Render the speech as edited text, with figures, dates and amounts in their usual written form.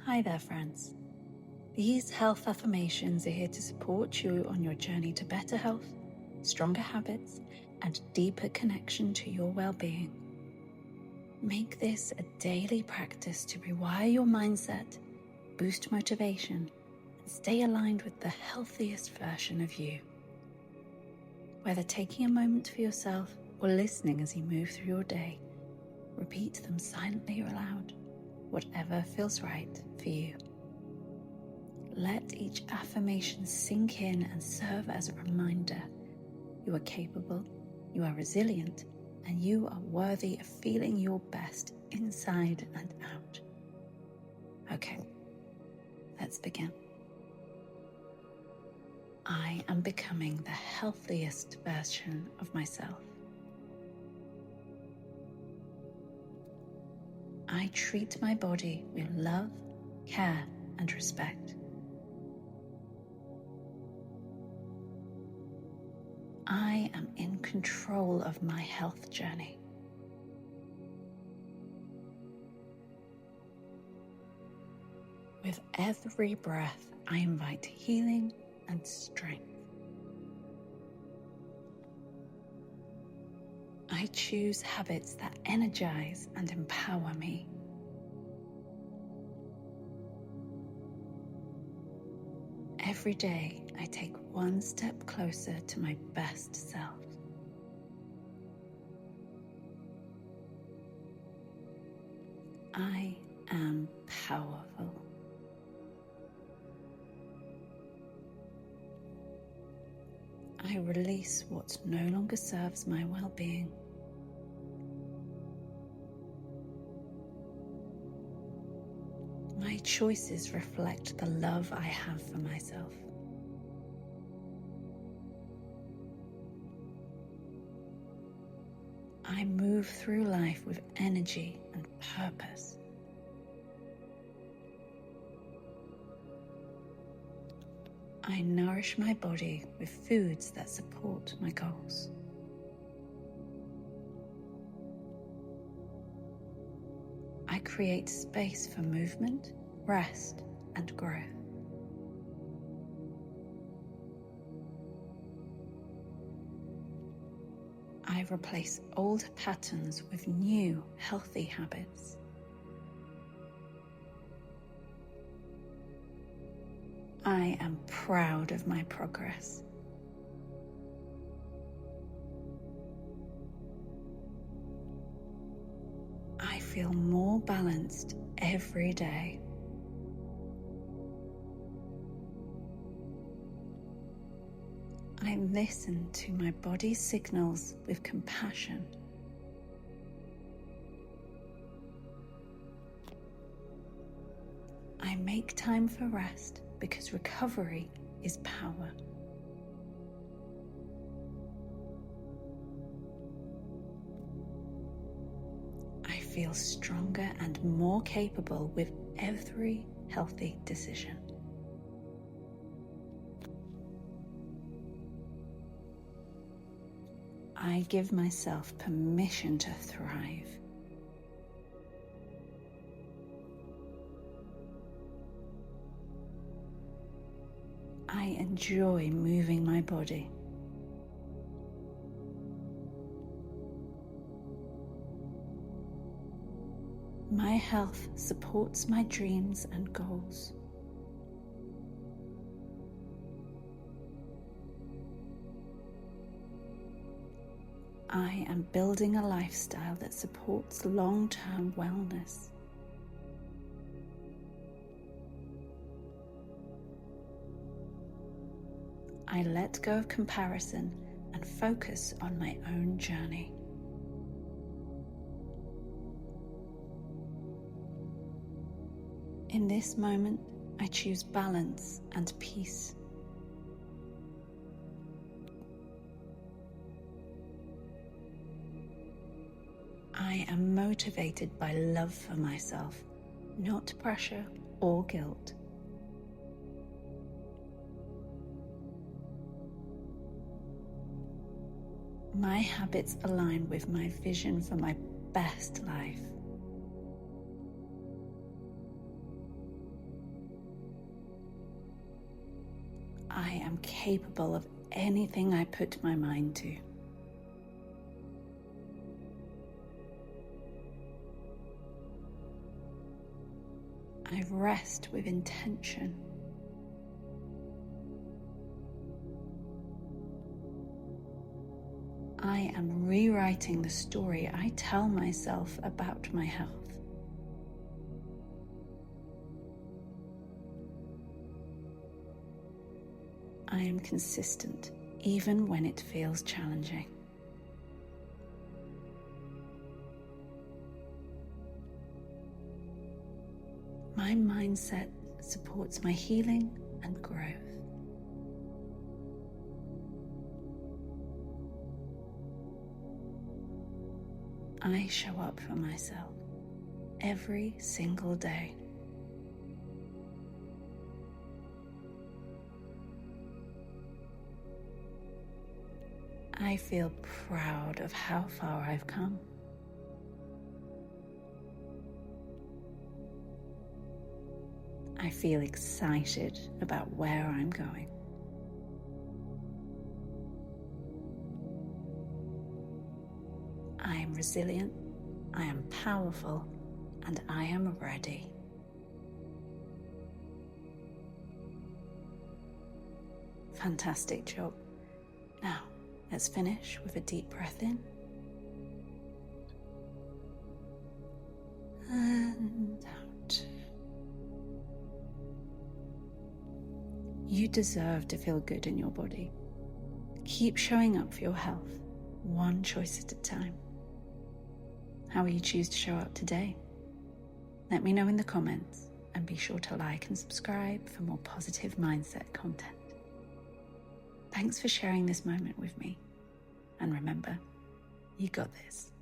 Hi there, friends. These health affirmations are here to support you on your journey to better health, stronger habits, and deeper connection to your well-being. Make this a daily practice to rewire your mindset, boost motivation, and stay aligned with the healthiest version of you. Whether taking a moment for yourself or listening as you move through your day, repeat them silently or aloud, whatever feels right for you. Let each affirmation sink in and serve as a reminder. You are capable, you are resilient, and you are worthy of feeling your best inside and out. Okay, let's begin. I am becoming the healthiest version of myself. I treat my body with love, care, and respect. I am in control of my health journey. With every breath, I invite healing and strength. I choose habits that energize and empower me. Every day, I take one step closer to my best self. I am powerful. I release what no longer serves my well-being. My choices reflect the love I have for myself. I move through life with energy and purpose. I nourish my body with foods that support my goals. I create space for movement, rest, and growth. I replace old patterns with new, healthy habits. I am proud of my progress. I feel more balanced every day. I listen to my body's signals with compassion. I make time for rest because recovery is power. I feel stronger and more capable with every healthy decision. I give myself permission to thrive. I enjoy moving my body. My health supports my dreams and goals. I am building a lifestyle that supports long-term wellness. I let go of comparison and focus on my own journey. In this moment, I choose balance and peace. I am motivated by love for myself, not pressure or guilt. My habits align with my vision for my best life. I am capable of anything I put my mind to. I rest with intention. I am rewriting the story I tell myself about my health. I am consistent, even when it feels challenging. My mindset supports my healing and growth. I show up for myself every single day. I feel proud of how far I've come. I feel excited about where I'm going. I am resilient, I am powerful, and I am ready. Fantastic job. Now, let's finish with a deep breath in and out. You deserve to feel good in your body. Keep showing up for your health, one choice at a time. How will you choose to show up today? Let me know in the comments, and be sure to like and subscribe for more positive mindset content. Thanks for sharing this moment with me. And remember, you got this.